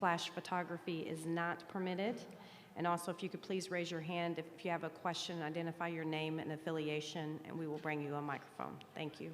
Flash photography is not permitted. And also, if you could please raise your hand if you have a question, identify your name and affiliation, and we will bring you a microphone. Thank you.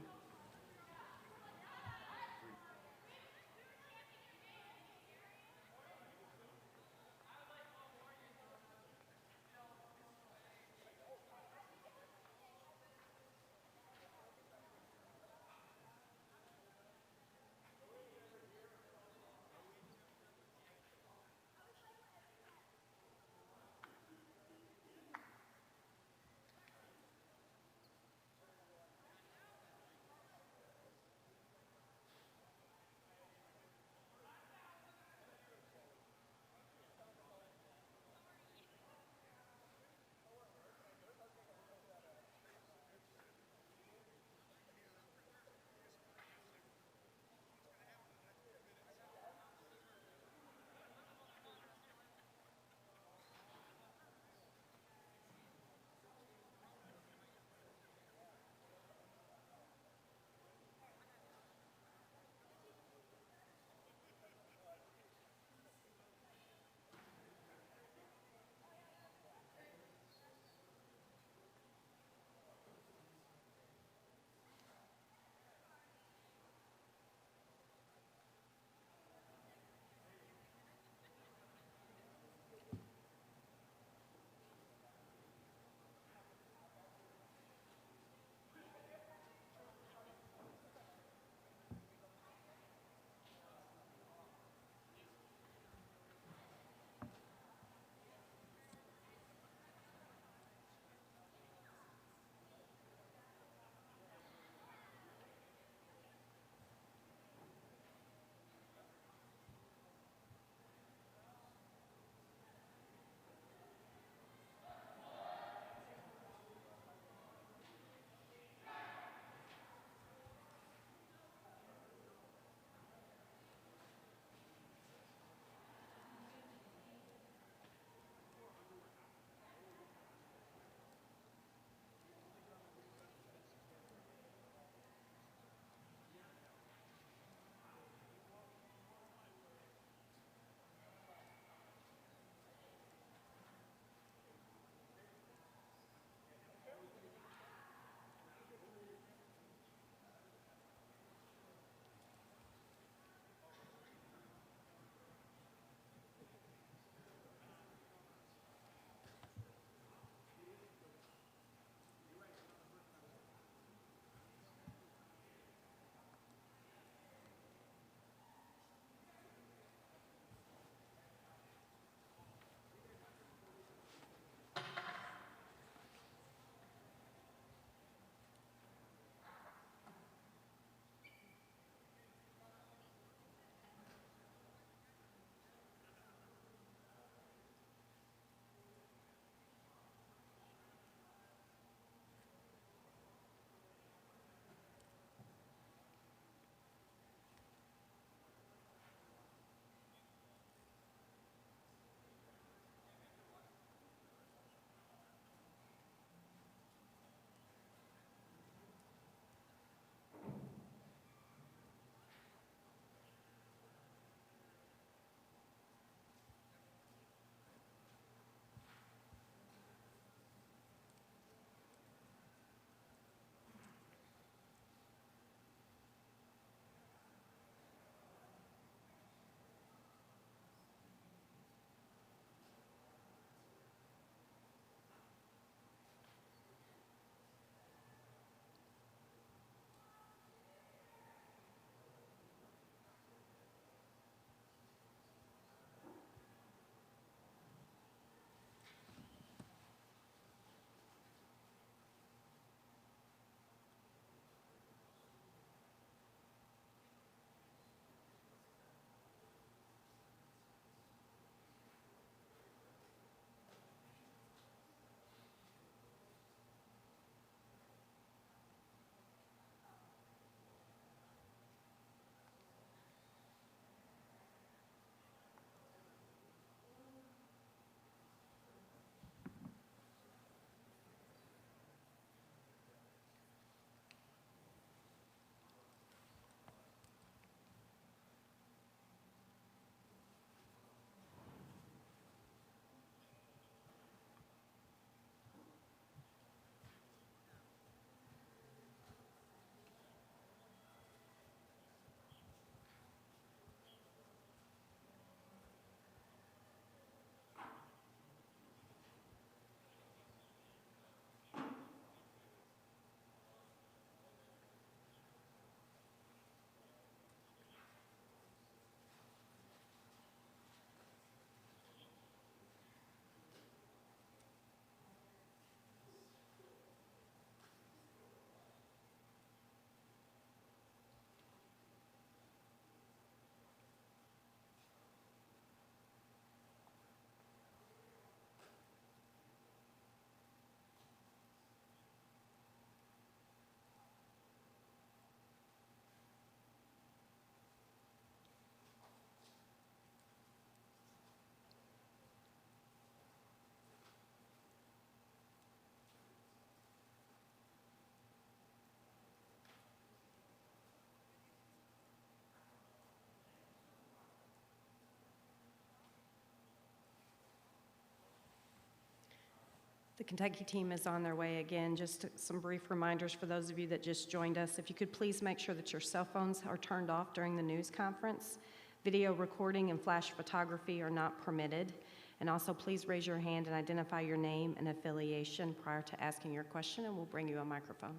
The Kentucky team is on their way again. Just some brief reminders for those of you that just joined us. If you could please make sure that your cell phones are turned off during the news conference. Video recording and flash photography are not permitted. And also please raise your hand and identify your name and affiliation prior to asking your question, and we'll bring you a microphone.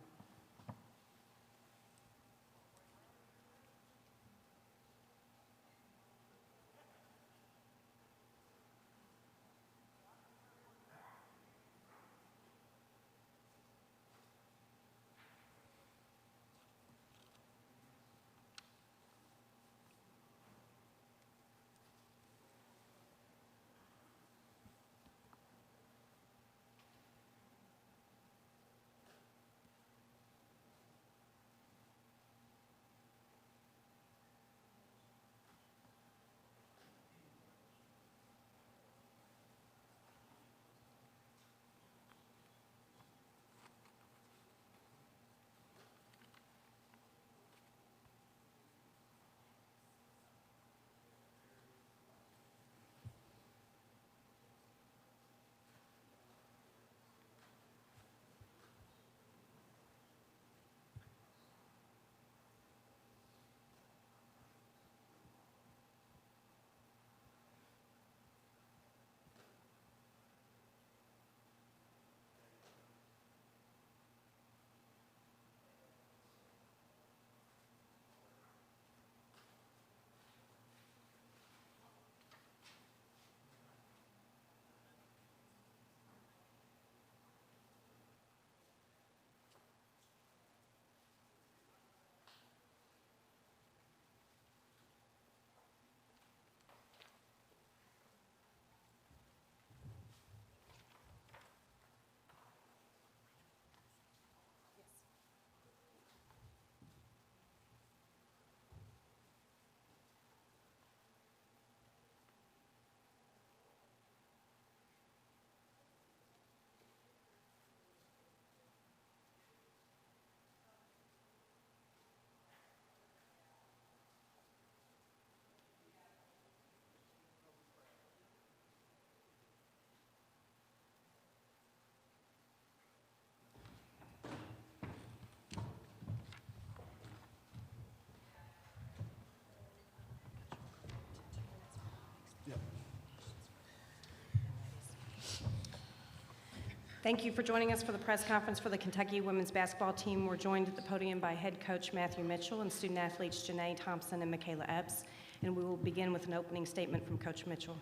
Thank you for joining us for the press conference for the Kentucky women's basketball team. We're joined at the podium by head coach Matthew Mitchell and student athletes Janae Thompson and Michaela Epps. And we will begin with an opening statement from Coach Mitchell.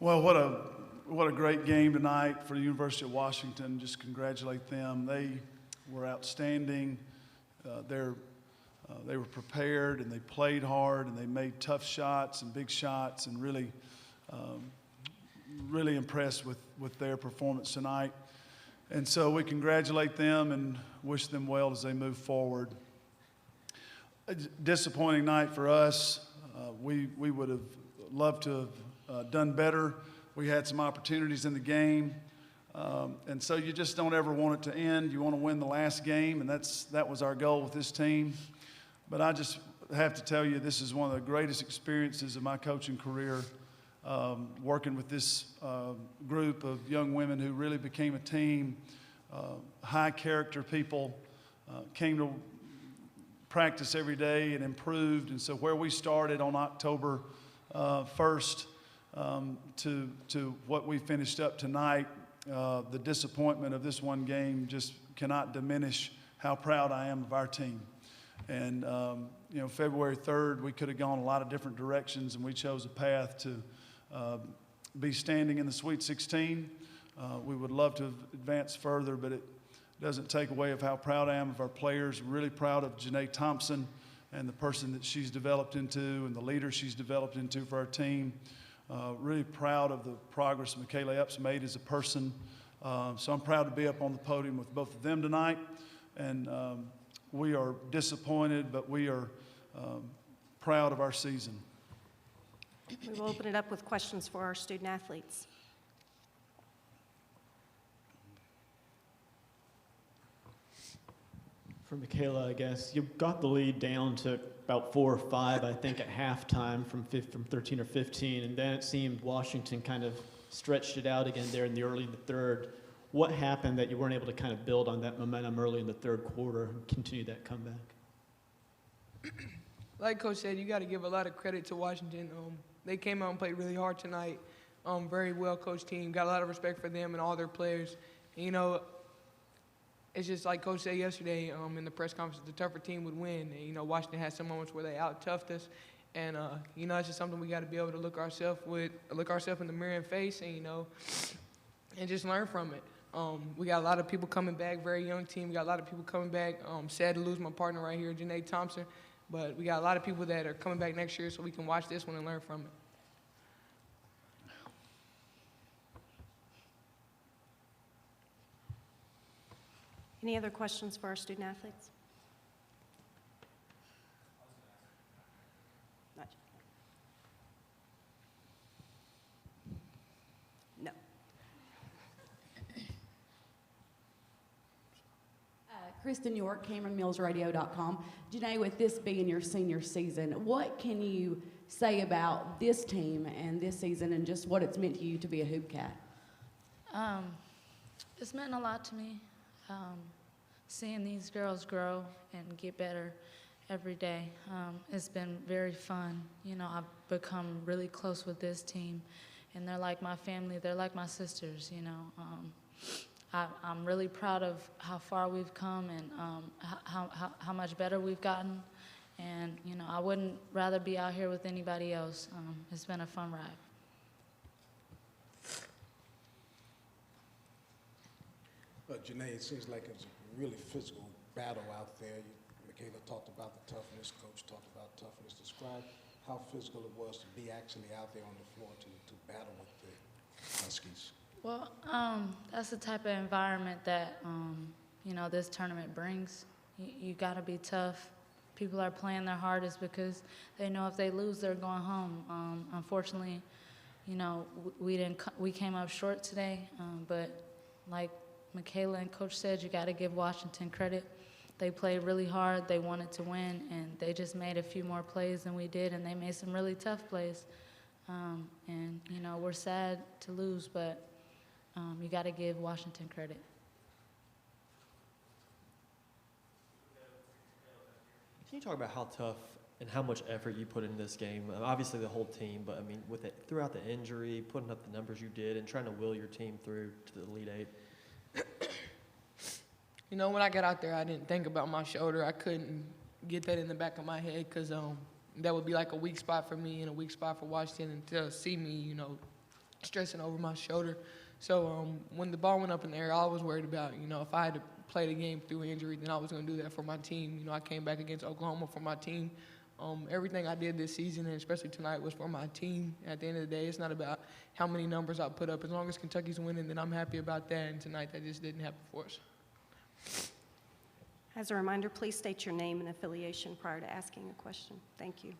Well, what a great game tonight for the University of Washington. Just congratulate them. They were outstanding. They were prepared and they played hard and they made tough shots and big shots, and really impressed with their performance tonight. And so we congratulate them and wish them well as they move forward. A disappointing night for us. We would have loved to have done better. We had some opportunities in the game. And so you just don't ever want it to end. You want to win the last game, and that was our goal with this team. But I just have to tell you, this is one of the greatest experiences of my coaching career, working with this group of young women who really became a team, high character people, came to practice every day and improved. And so where we started on October 1st to what we finished up tonight, the disappointment of this one game just cannot diminish how proud I am of our team. And, February 3rd, we could have gone a lot of different directions, and we chose a path to be standing in the Sweet 16. We would love to advance further, but it doesn't take away of how proud I am of our players. Really proud of Janae Thompson and the person that she's developed into and the leader she's developed into for our team. Really proud of the progress Michaela Epps made as a person. So I'm proud to be up on the podium with both of them tonight. And we are disappointed, but we are proud of our season. We will open it up with questions for our student athletes. For Michaela, I guess, you got the lead down to about 4 or 5, I think, at halftime from 13 or 15, and then it seemed Washington kind of stretched it out again there in the early in the third. What happened that you weren't able to kind of build on that momentum early in the third quarter and continue that comeback? Like Coach said, you got to give a lot of credit to Washington. They came out and played really hard tonight. Very well coached team. Got a lot of respect for them and all their players. And, you know, it's just like Coach said yesterday in the press conference, the tougher team would win. And, you know, Washington had some moments where they out-toughed us. And, you know, it's just something we got to be able to look ourselves in the mirror and face and, you know, and just learn from it. We got a lot of people coming back, very young team. We got a lot of people coming back. Sad to lose my partner right here, Janae Thompson. But we got a lot of people that are coming back next year so we can watch this one and learn from it. Any other questions for our student athletes? Not yet. No. Kristen York, CameronMillsRadio.com. Janae, with this being your senior season, what can you say about this team and this season and just what it's meant to you to be a Hoop Cat? It's meant a lot to me. Seeing these girls grow and get better every day, it's been very fun. You know, I've become really close with this team, and they're like my family. They're like my sisters, you know. I'm really proud of how far we've come and how much better we've gotten. And, you know, I wouldn't rather be out here with anybody else. It's been a fun ride. Janae, it seems like it's a really physical battle out there. Michaela talked about the toughness, Coach talked about toughness. Describe how physical it was to be actually out there on the floor to battle with the Huskies. Well, that's the type of environment that, you know, this tournament brings. You got to be tough. People are playing their hardest because they know if they lose, they're going home. Unfortunately, you know, we came up short today, but like Michaela and Coach said, you got to give Washington credit. They played really hard. They wanted to win, and they just made a few more plays than we did, and they made some really tough plays. And, you know, we're sad to lose, but you got to give Washington credit. Can you talk about how tough and how much effort you put in this game? Obviously the whole team, but I mean, with it throughout the injury, putting up the numbers you did, and trying to will your team through to the Elite Eight. You know, when I got out there, I didn't think about my shoulder. I couldn't get that in the back of my head because that would be like a weak spot for me and a weak spot for Washington, and to see me, you know, stressing over my shoulder. So when the ball went up in the air, I was worried about, you know, if I had to play the game through injury, then I was going to do that for my team. You know, I came back against Oklahoma for my team. Everything I did this season, and especially tonight, was for my team. At the end of the day, it's not about how many numbers I put up. As long as Kentucky's winning, then I'm happy about that. And tonight, that just didn't happen for us. As a reminder, please state your name and affiliation prior to asking a question. Thank you.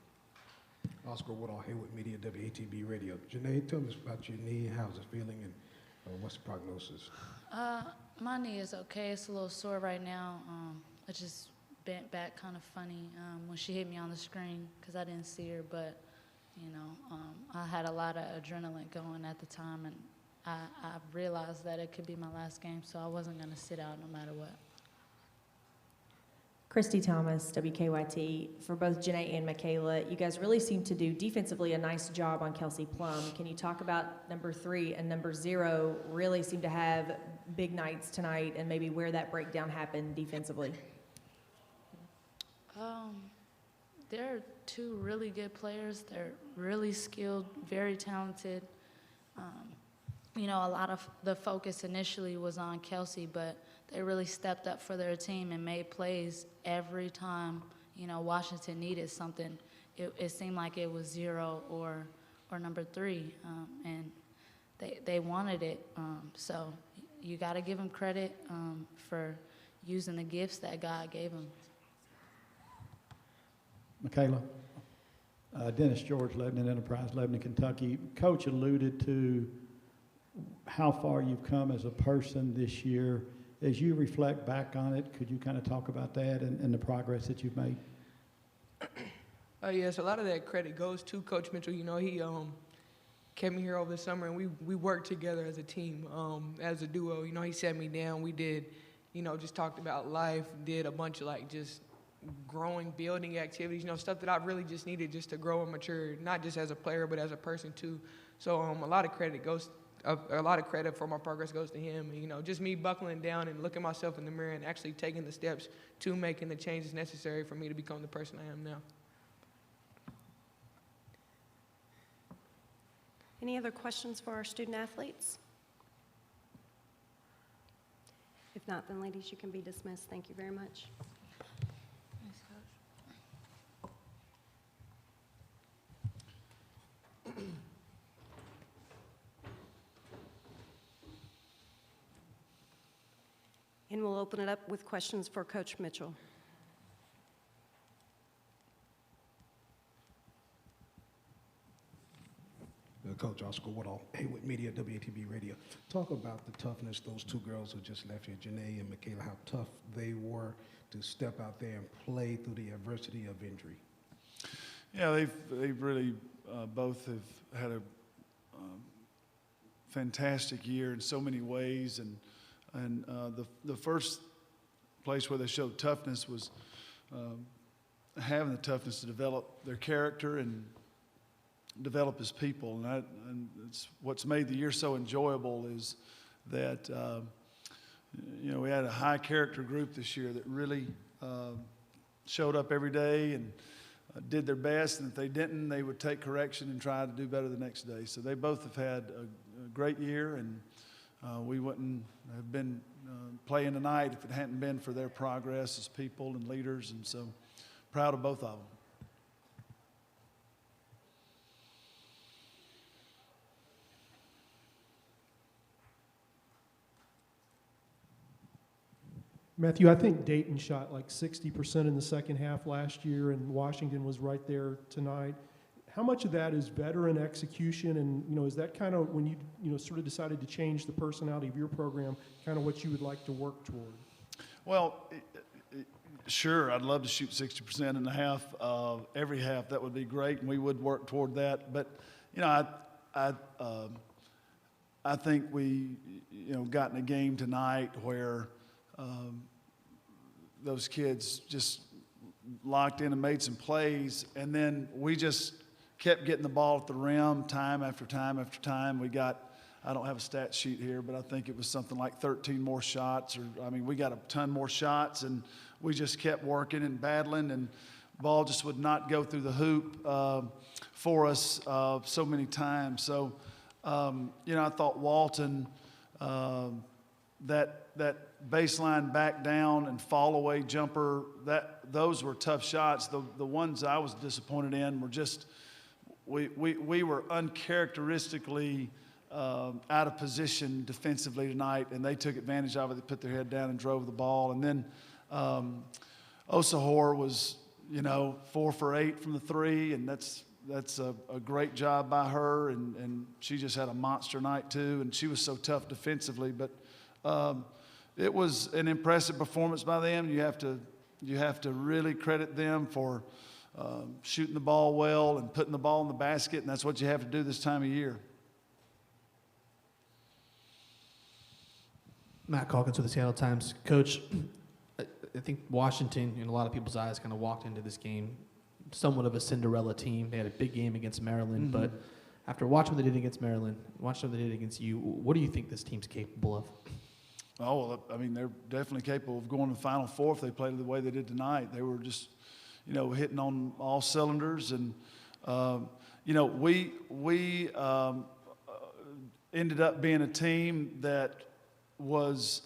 Oscar Woodall, Hayward Media, WATB Radio. Janae, tell us about your knee. How's it feeling, and what's the prognosis? My knee is okay. It's a little sore right now. I just bent back kind of funny when she hit me on the screen because I didn't see her. But, you know, I had a lot of adrenaline going at the time, and I realized that it could be my last game, so I wasn't going to sit out no matter what. Christy Thomas, WKYT. For both Janae and Michaela, you guys really seem to do defensively a nice job on Kelsey Plum. Can you talk about number 3 and number 0 really seem to have big nights tonight, and maybe where that breakdown happened defensively? They're two really good players. They're really skilled, very talented. You know, a lot of the focus initially was on Kelsey, but they really stepped up for their team and made plays every time, you know, Washington needed something. It seemed like it was 0 or number 3, and they wanted it. So you got to give them credit for using the gifts that God gave them. Michaela, Dennis George, Lebanon Enterprise, Lebanon, Kentucky. Coach alluded to how far you've come as a person this year. As you reflect back on it, could you kind of talk about that and the progress that you've made? Yes, a lot of that credit goes to Coach Mitchell. You know, he kept me here over the summer, and we worked together as a team, as a duo. You know, he sat me down. We did, you know, just talked about life, did a bunch of like just growing, building activities, you know, stuff that I really just needed just to grow and mature, not just as a player, but as a person too. So a lot of credit for my progress goes to him. And, you know, just me buckling down and looking myself in the mirror and actually taking the steps to making the changes necessary for me to become the person I am now. Any other questions for our student athletes? If not, then ladies, you can be dismissed. Thank you very much. Thanks, Coach. And we'll open it up with questions for Coach Mitchell. Coach Oscar Woodall, Haywood Media, WATB Radio. Talk about the toughness those two girls who just left here, Janae and Michaela, how tough they were to step out there and play through the adversity of injury. Yeah, they've really both have had a fantastic year in so many ways, and the first place where they showed toughness was having the toughness to develop their character and develop as people, and it's what's made the year so enjoyable is that you know, we had a high character group this year that really showed up every day and did their best, and if they didn't, they would take correction and try to do better the next day. So they both have had a great year, and we wouldn't have been playing tonight if it hadn't been for their progress as people and leaders, and so proud of both of them. Matthew, I think Dayton shot like 60% in the second half last year, and Washington was right there tonight. How much of that is veteran execution, and you know, is that kind of when you sort of decided to change the personality of your program, kind of what you would like to work toward? Well, sure, I'd love to shoot 60% in the half, every half. That would be great, and we would work toward that. But you know, I think we got in a game tonight where those kids just locked in and made some plays, and then we just kept getting the ball at the rim time after time after time. We got, I don't have a stat sheet here, but I think it was something like 13 more shots, we got a ton more shots, and we just kept working and battling, and ball just would not go through the hoop for us so many times. So, I thought Walton, that baseline back down and fall away jumper, those were tough shots. The ones I was disappointed in were just, we were uncharacteristically out of position defensively tonight, and they took advantage of it. They put their head down and drove the ball. And then Osahor was, 4 for 8 from the three, and that's a great job by her, and she just had a monster night too, and she was so tough defensively. But it was an impressive performance by them. You have to really credit them for shooting the ball well and putting the ball in the basket, and that's what you have to do this time of year. Matt Calkins with the Seattle Times. Coach, I think Washington, in a lot of people's eyes, kind of walked into this game somewhat of a Cinderella team. They had a big game against Maryland, but after watching what they did against Maryland, watching what they did against you, what do you think this team's capable of? Oh, well, they're definitely capable of going to the Final Four if they played the way they did tonight. They were just, hitting on all cylinders. And, we ended up being a team that was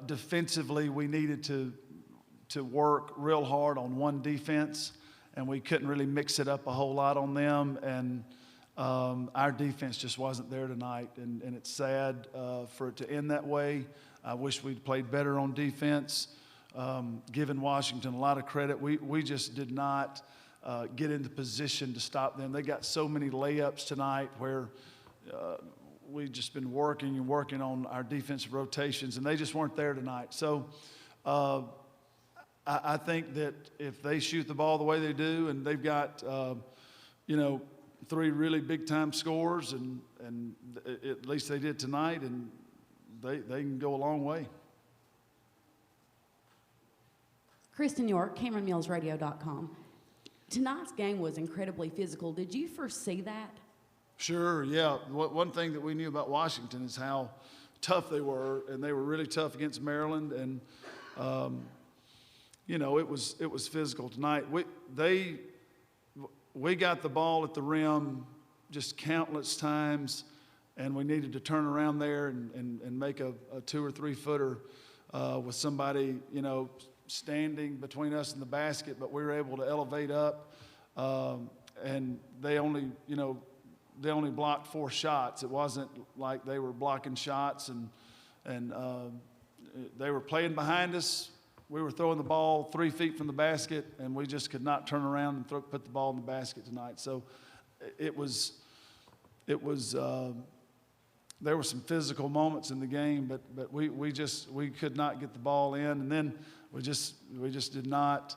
defensively, we needed to work real hard on one defense, and we couldn't really mix it up a whole lot on them. And our defense just wasn't there tonight, and it's sad for it to end that way. I wish we'd played better on defense. Giving Washington a lot of credit, we just did not get into position to stop them. They got so many layups tonight where we've just been working on our defensive rotations, and they just weren't there tonight. So I think that if they shoot the ball the way they do, and they've got, three really big-time scorers, and at least they did tonight, and they can go a long way. Kristen York, CameronMillsRadio.com. Tonight's game was incredibly physical. Did you foresee that? Sure, yeah. One thing that we knew about Washington is how tough they were, and they were really tough against Maryland, and you know, it was physical tonight. We got the ball at the rim just countless times, and we needed to turn around there and make a 2 or 3 footer with somebody, you know, standing between us and the basket, but we were able to elevate up, and they only blocked 4 shots. It wasn't like they were blocking shots, and they were playing behind us. We were throwing the ball 3 feet from the basket, and we just could not turn around and put the ball in the basket tonight. So it was. There were some physical moments in the game, but we could not get the ball in, and then we just did not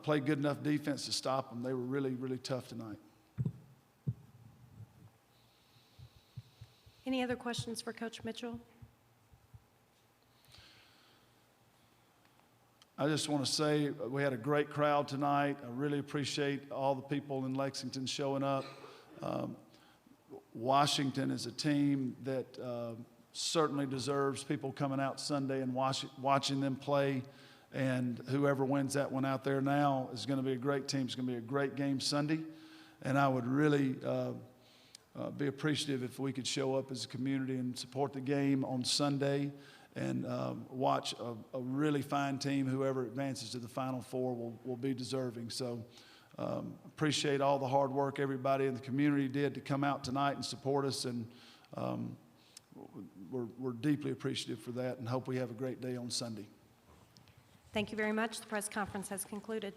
play good enough defense to stop them. They were really, really tough tonight. Any other questions for Coach Mitchell? I just want to say we had a great crowd tonight. I really appreciate all the people in Lexington showing up. Washington is a team that certainly deserves people coming out Sunday and watching them play. And whoever wins that one out there now is going to be a great team. It's going to be a great game Sunday. And I would really be appreciative if we could show up as a community and support the game on Sunday and watch a really fine team. Whoever advances to the Final Four will be deserving. So appreciate all the hard work everybody in the community did to come out tonight and support us, and we're deeply appreciative for that and hope we have a great day on Sunday. Thank you very much. The press conference has concluded.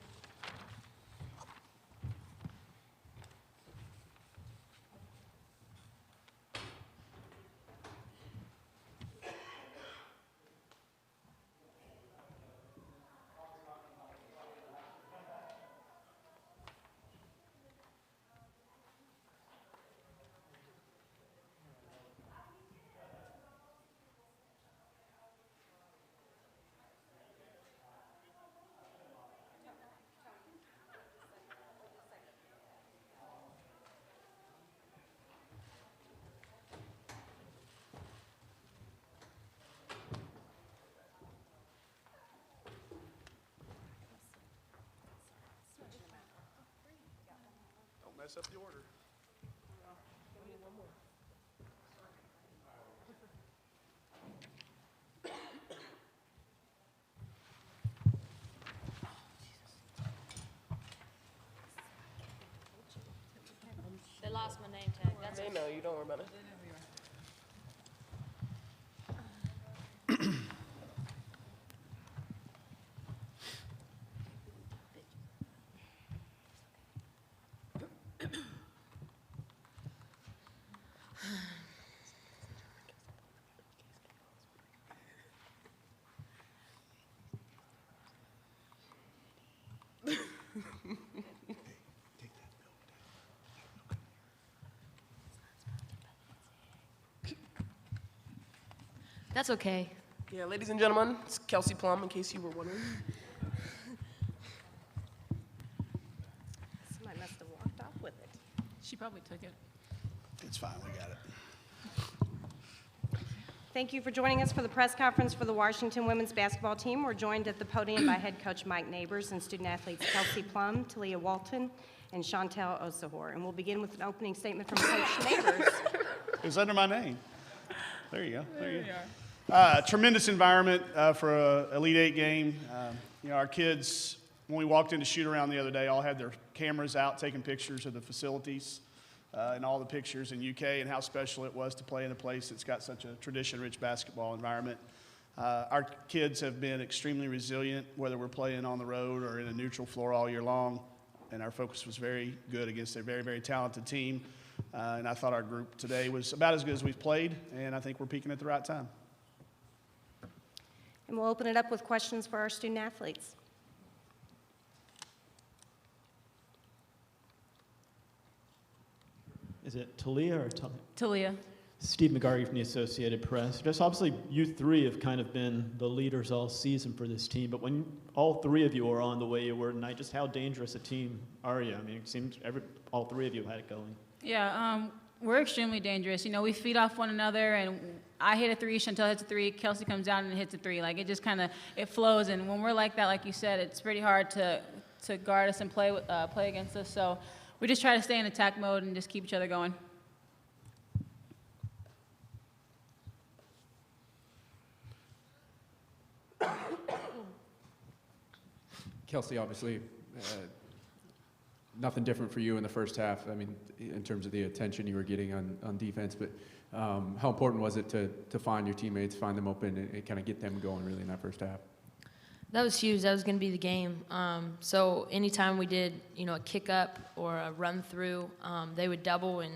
Mess up the order. They lost my name tag. That's They know you, don't worry about it. That's okay. Yeah, ladies and gentlemen, it's Kelsey Plum, in case you were wondering. Somebody must have walked off with it. She probably took it. It's fine, we got it. Thank you for joining us for the press conference for the Washington women's basketball team. We're joined at the podium by head coach Mike Neighbors and student athletes Kelsey Plum, Talia Walton, and Chantel Osahor. And we'll begin with an opening statement from Coach Neighbors. It's under my name. There you go. There you are. Tremendous environment for an Elite Eight game. Our kids, when we walked into shoot around the other day, all had their cameras out taking pictures of the facilities and all the pictures in UK and how special it was to play in a place that's got such a tradition-rich basketball environment. Our kids have been extremely resilient, whether we're playing on the road or in a neutral floor all year long, and our focus was very good against a very, very talented team. And I thought our group today was about as good as we've played, and I think we're peaking at the right time. And we'll open it up with questions for our student athletes. is it Talia or Talia? Talia. Steve McGarvey from the Associated Press. Just obviously, you three have kind of been the leaders all season for this team, but when all three of you are on the way you were tonight, just how dangerous a team are you? I mean, it seems all three of you have had it going. Yeah, we're extremely dangerous. You know, we feed off one another, and I hit a three, Chantel hits a three, Kelsey comes down and hits a three. Like, it just kind of, it flows, and when we're like that, like you said, it's pretty hard to guard us and play against us. So we just try to stay in attack mode and just keep each other going. Kelsey, obviously, nothing different for you in the first half. I mean, in terms of the attention you were getting on defense, but how important was it to find your teammates, find them open, and kind of get them going really in that first half? That was huge. That was going to be the game. So anytime we did, a kick up or a run through, they would double, and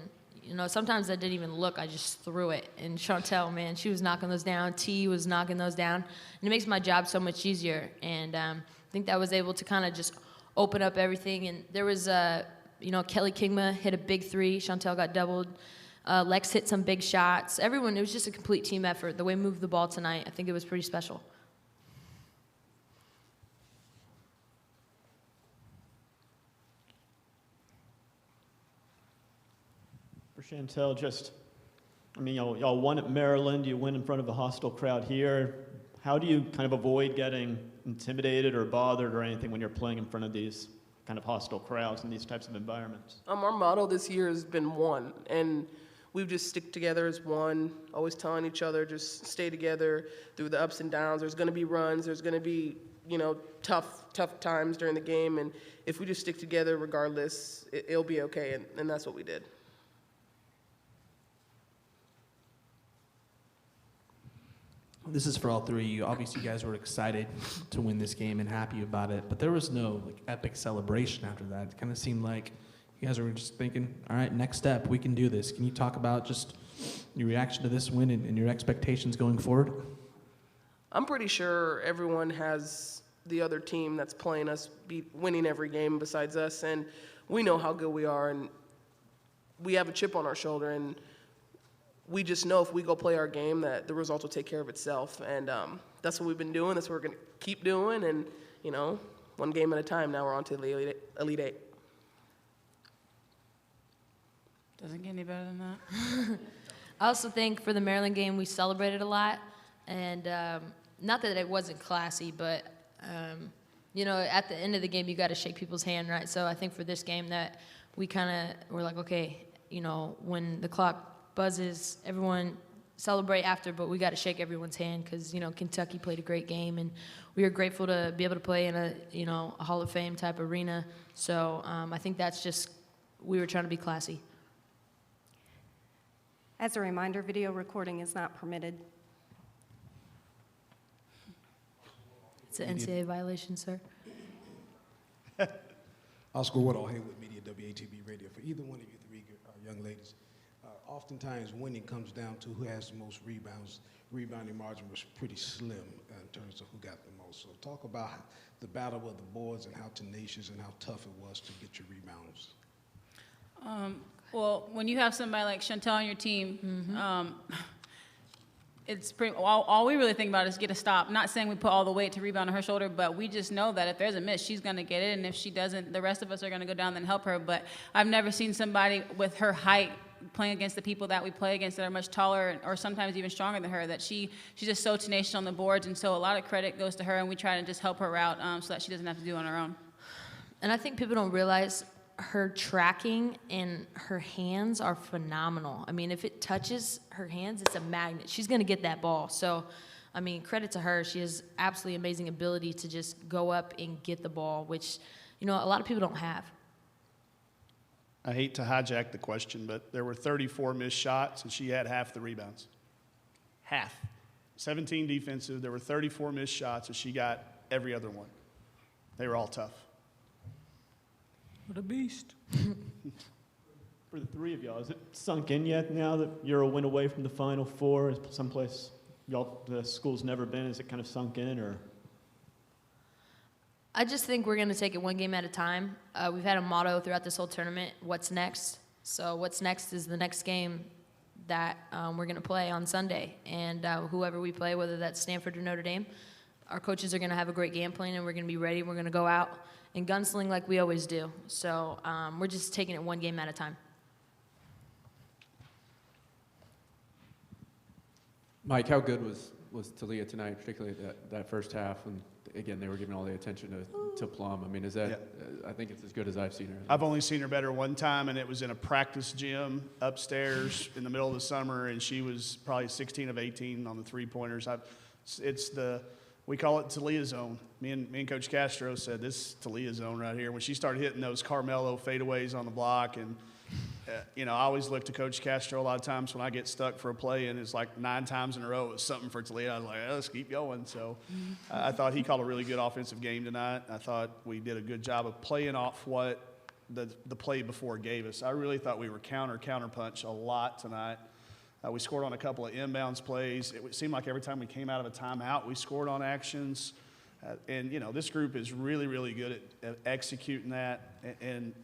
sometimes I didn't even look. I just threw it. And Chantel, man, she was knocking those down. T was knocking those down, and it makes my job so much easier. And I think that was able to kind of just open up everything. And there was, Kelly Kingma hit a big three. Chantel got doubled. Lex hit some big shots. Everyone, it was just a complete team effort. The way we moved the ball tonight, I think it was pretty special. For Chantel, y'all won at Maryland. You win in front of a hostile crowd here. How do you kind of avoid getting intimidated or bothered or anything when you're playing in front of these kind of hostile crowds in these types of environments? Our motto this year has been one, and we've just stick together as one, always telling each other, just stay together through the ups and downs. There's going to be runs. There's going to be, tough times during the game, and if we just stick together regardless, it'll be okay, and that's what we did. This is for all three of you. Obviously, you guys were excited to win this game and happy about it, but there was no epic celebration after that. It kind of seemed like you guys were just thinking, all right, next step, we can do this. Can you talk about just your reaction to this win and your expectations going forward? I'm pretty sure everyone has the other team that's playing us winning every game besides us, and we know how good we are, and we have a chip on our shoulder, and we just know if we go play our game that the results will take care of itself. And that's what we've been doing. That's what we're going to keep doing. And, one game at a time. Now we're on to the Elite Eight. Doesn't get any better than that. I also think for the Maryland game, we celebrated a lot. And not that it wasn't classy, but, at the end of the game, you got to shake people's hand, right? So I think for this game that we kind of were like, okay, when the clock buzzes, everyone celebrate after, but we got to shake everyone's hand because Kentucky played a great game, and we are grateful to be able to play in a Hall of Fame type arena. So I think that's just, we were trying to be classy. As a reminder, video recording is not permitted. It's an NCAA violation, sir. Oscar Woodall here with Media WATB Radio. For either one of you three young ladies, oftentimes winning comes down to who has the most rebounds. Rebounding margin was pretty slim in terms of who got the most. So talk about the battle of the boards and how tenacious and how tough it was to get your rebounds. Well, when you have somebody like Chantel on your team, it's pretty. All we really think about is get a stop. Not saying we put all the weight to rebound on her shoulder, but we just know that if there's a miss, she's going to get it, and if she doesn't, the rest of us are going to go down and help her. But I've never seen somebody with her height playing against the people that we play against that are much taller or sometimes even stronger than her, that she's just so tenacious on the boards, and so a lot of credit goes to her, and we try to just help her out so that she doesn't have to do it on her own. And I think people don't realize her tracking and her hands are phenomenal. I mean, if it touches her hands, it's a magnet. She's going to get that ball. So, I mean, credit to her. She has absolutely amazing ability to just go up and get the ball, which, a lot of people don't have. I hate to hijack the question, but there were 34 missed shots, and she had half the rebounds. Half. 17 defensive. There were 34 missed shots, and she got every other one. They were all tough. What a beast. For the three of y'all, is it sunk in yet now that you're a win away from the Final Four? Is someplace the school's never been? Is it kind of sunk in, or? I just think we're going to take it one game at a time. We've had a motto throughout this whole tournament, what's next? So what's next is the next game that we're going to play on Sunday. And whoever we play, whether that's Stanford or Notre Dame, our coaches are going to have a great game plan, and we're going to be ready. We're going to go out and gunsling like we always do. So we're just taking it one game at a time. Mike, how good was Talia tonight, particularly that first half? And again, they were giving all the attention to Plum. I mean, is that? I think it's as good as I've seen her. I've only seen her better one time, and it was in a practice gym upstairs in the middle of the summer, and she was probably 16 of 18 on the three-pointers. We call it Talia zone. Me and Coach Castro said, this is Talia zone right here. When she started hitting those Carmelo fadeaways on the block, and I always look to Coach Castro a lot of times when I get stuck for a play, and it's like 9 times in a row it was something for Talia. I was like, let's keep going. So I thought he called a really good offensive game tonight. I thought we did a good job of playing off what the play before gave us. I really thought we were counter-punch a lot tonight. We scored on a couple of inbounds plays. It seemed like every time we came out of a timeout, we scored on actions. And this group is really, really good at executing that. And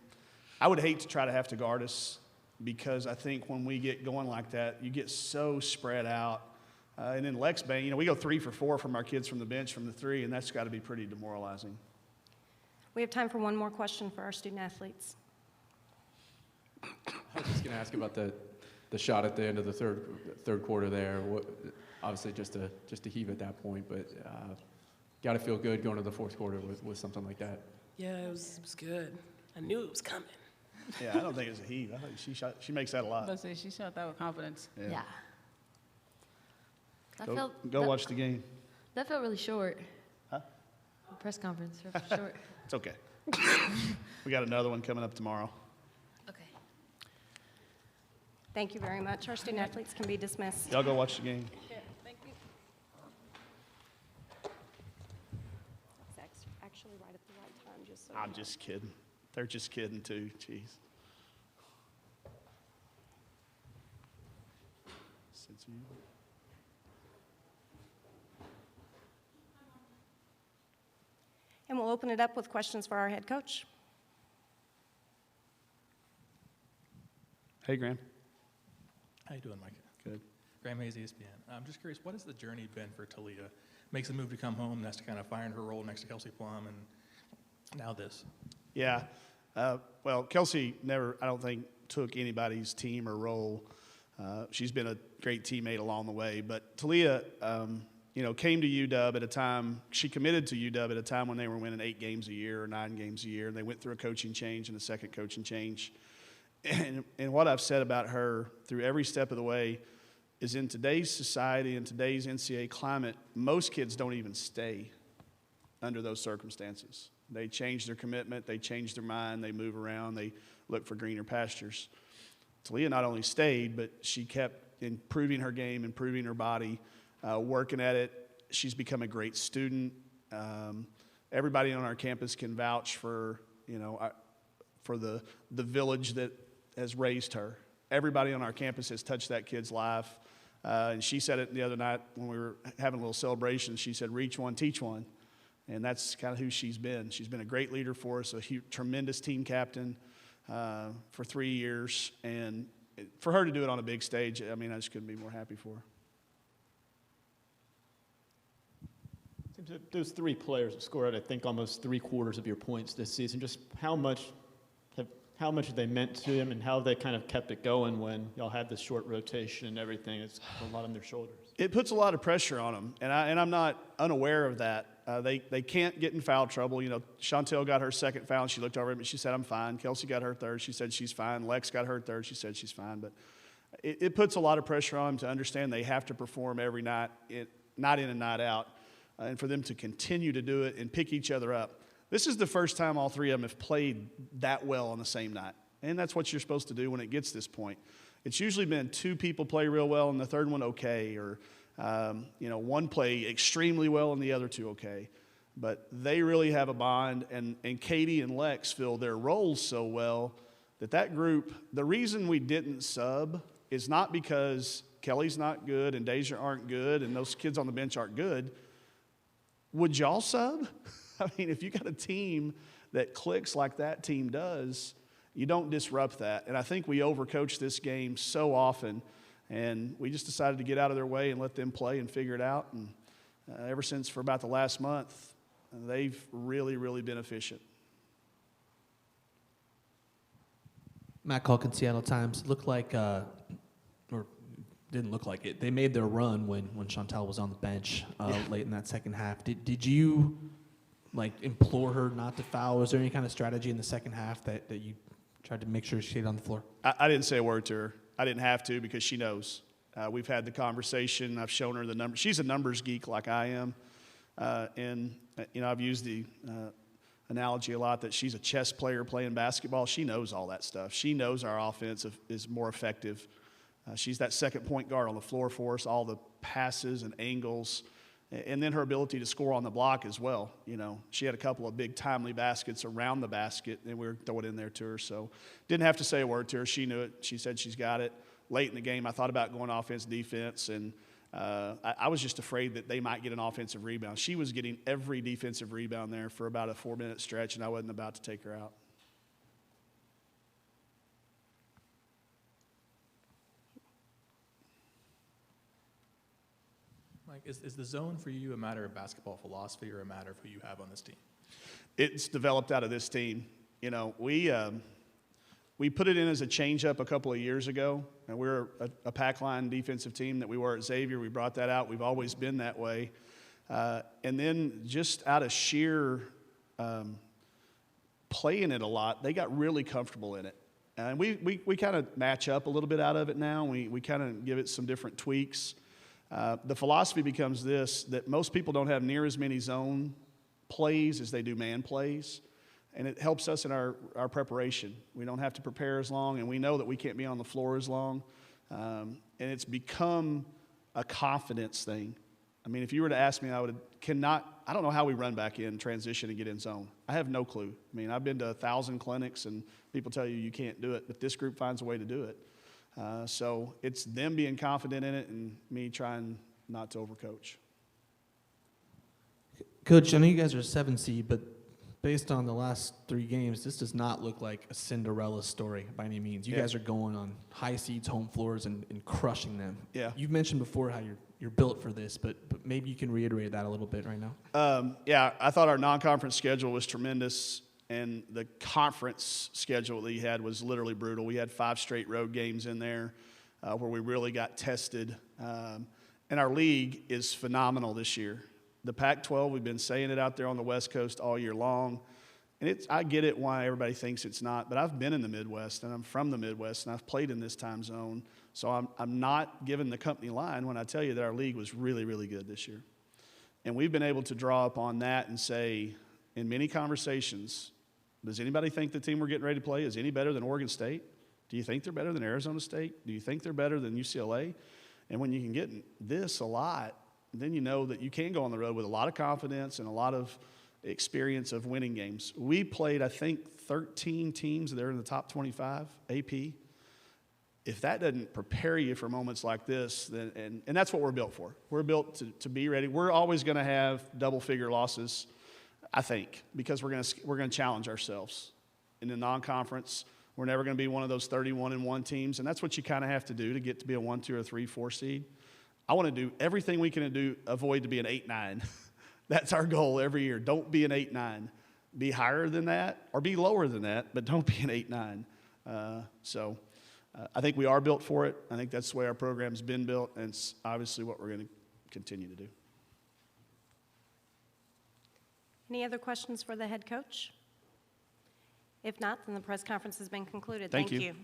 I would hate to try to have to guard us, because I think when we get going like that, you get so spread out. And then Lex Bang, we go 3 for 4 from our kids from the bench from the three, and that's got to be pretty demoralizing. We have time for one more question for our student athletes. I was just going to ask about the shot at the end of the third quarter there. Obviously just to heave at that point, but got to feel good going to the fourth quarter with something like that. Yeah, it was good. I knew it was coming. Yeah, I don't think it's a heave. I think she makes that a lot. Let's say she shot that with confidence. Yeah. Go watch the game. That felt really short. Huh? The press conference felt short. It's okay. We got another one coming up tomorrow. Okay. Thank you very much. Our student athletes can be dismissed. Y'all go watch the game. Yeah, thank you. It's actually right at the right time, just so I'm just kidding. They're just kidding too. Jeez. Sense of humor. And we'll open it up with questions for our head coach. Hey, Graham. How you doing, Mike? Good. Graham Hayes, ESPN. I'm just curious, what has the journey been for Talia? Makes the move to come home, that's to kind of find her role next to Kelsey Plum, and now this. Yeah. Well, Kelsey never, I don't think, took anybody's team or role. She's been a great teammate along the way. But Talia, came to UW at a time, she committed to UW at a time when they were winning 8 games a year or 9 games a year. And they went through a coaching change and a second coaching change. And what I've said about her through every step of the way is, in today's society, in today's NCAA climate, most kids don't even stay under those circumstances. They change their commitment, they change their mind, they move around, they look for greener pastures. Talia not only stayed, but she kept improving her game, improving her body, working at it. She's become a great student. Everybody on our campus can vouch for the village that has raised her. Everybody on our campus has touched that kid's life. And she said it the other night when we were having a little celebration. She said, reach one, teach one. And that's kind of who she's been. She's been a great leader for us, a tremendous team captain for 3 years. And for her to do it on a big stage, I mean, I just couldn't be more happy for her. Those 3 players have scored, I think, almost 3/4 of your points this season. Just how much have they meant to him, and how have they kind of kept it going when y'all had this short rotation and everything? It's a lot on their shoulders. It puts a lot of pressure on them, and I'm not unaware of that. They can't get in foul trouble. Chantel got her second foul, and she looked over at me. She said, I'm fine. Kelsey got her third. She said she's fine. Lex got her third. She said she's fine. But it puts a lot of pressure on them to understand they have to perform every night, night in and night out, and for them to continue to do it and pick each other up. This is the first time all 3 of them have played that well on the same night, and that's what you're supposed to do when it gets this point. It's usually been 2 people play real well and the third one okay, or one play extremely well and the other 2 okay. But they really have a bond, and Katie and Lex fill their roles so well that group, the reason we didn't sub is not because Kelly's not good and Deja aren't good and those kids on the bench aren't good. Would y'all sub? I mean, if you got a team that clicks like that team does, You don't disrupt that. And I think we overcoach this game so often, and we just decided to get out of their way and let them play and figure it out. And ever since for about the last month, they've really, really been efficient. Matt Culkin, Seattle Times. Looked like, or didn't look like it. They made their run when Chantel was on the bench late in that second half. Did you implore her not to foul? Was there any kind of strategy in the second half that you tried to make sure she stayed on the floor? I didn't say a word to her. I didn't have to because she knows. We've had the conversation. I've shown her the numbers. She's a numbers geek like I am. And I've used the analogy a lot that she's a chess player playing basketball. She knows all that stuff. She knows our offense is more effective. She's that second point guard on the floor for us, all the passes and angles, and then her ability to score on the block as well. She had a couple of big timely baskets around the basket, and we were throwing it in there to her. So didn't have to say a word to her. She knew it. She said she's got it. Late in the game, I thought about going offense, defense, and I was just afraid that they might get an offensive rebound. She was getting every defensive rebound there for about a 4-minute stretch, and I wasn't about to take her out. Mike, is the zone for you a matter of basketball philosophy or a matter of who you have on this team? It's developed out of this team. We put it in as a change-up a couple of years ago, and we're a pack line defensive team that we were at Xavier. We brought that out. We've always been that way. And then just out of sheer playing it a lot, they got really comfortable in it. And we kind of match up a little bit out of it now. We kind of give it some different tweaks. The philosophy becomes this, that most people don't have near as many zone plays as they do man plays. And it helps us in our preparation. We don't have to prepare as long, and we know that we can't be on the floor as long. And it's become a confidence thing. I mean, if you were to ask me, I don't know how we run back in transition and get in zone. I have no clue. I mean, I've been to 1,000 clinics, and people tell you can't do it, but this group finds a way to do it. So it's them being confident in it and me trying not to overcoach. Coach, I know you guys are a 7 seed, but based on the last 3 games, this does not look like a Cinderella story by any means. You guys are going on high seeds, home floors, and crushing them. Yeah. You've mentioned before how you're built for this, but maybe you can reiterate that a little bit right now. I thought our non-conference schedule was tremendous, and the conference schedule that we had was literally brutal. We had 5 straight road games in there where we really got tested. And our league is phenomenal this year. The Pac-12, we've been saying it out there on the West Coast all year long. And I get it why everybody thinks it's not, but I've been in the Midwest, and I'm from the Midwest, and I've played in this time zone. So I'm not giving the company line when I tell you that our league was really, really good this year. And we've been able to draw upon that and say, in many conversations, does anybody think the team we're getting ready to play is any better than Oregon State? Do you think they're better than Arizona State? Do you think they're better than UCLA? And when you can get this a lot, then you know that you can go on the road with a lot of confidence and a lot of experience of winning games. We played, I think, 13 teams that are in the top 25 AP. If that doesn't prepare you for moments like this, then and that's what we're built for. We're built to be ready. We're always going to have double-figure losses, I think, because we're going to challenge ourselves. In the non-conference, we're never going to be one of those 31-1 teams, and that's what you kind of have to do to get to be a 1, 2, or 3, 4 seed. I want to do everything we can do, avoid to be an 8-9. That's our goal every year. Don't be an 8-9. Be higher than that or be lower than that, but don't be an 8-9. So I think we are built for it. I think that's the way our program's been built, and it's obviously what we're going to continue to do. Any other questions for the head coach? If not, then the press conference has been concluded. Thank you. You.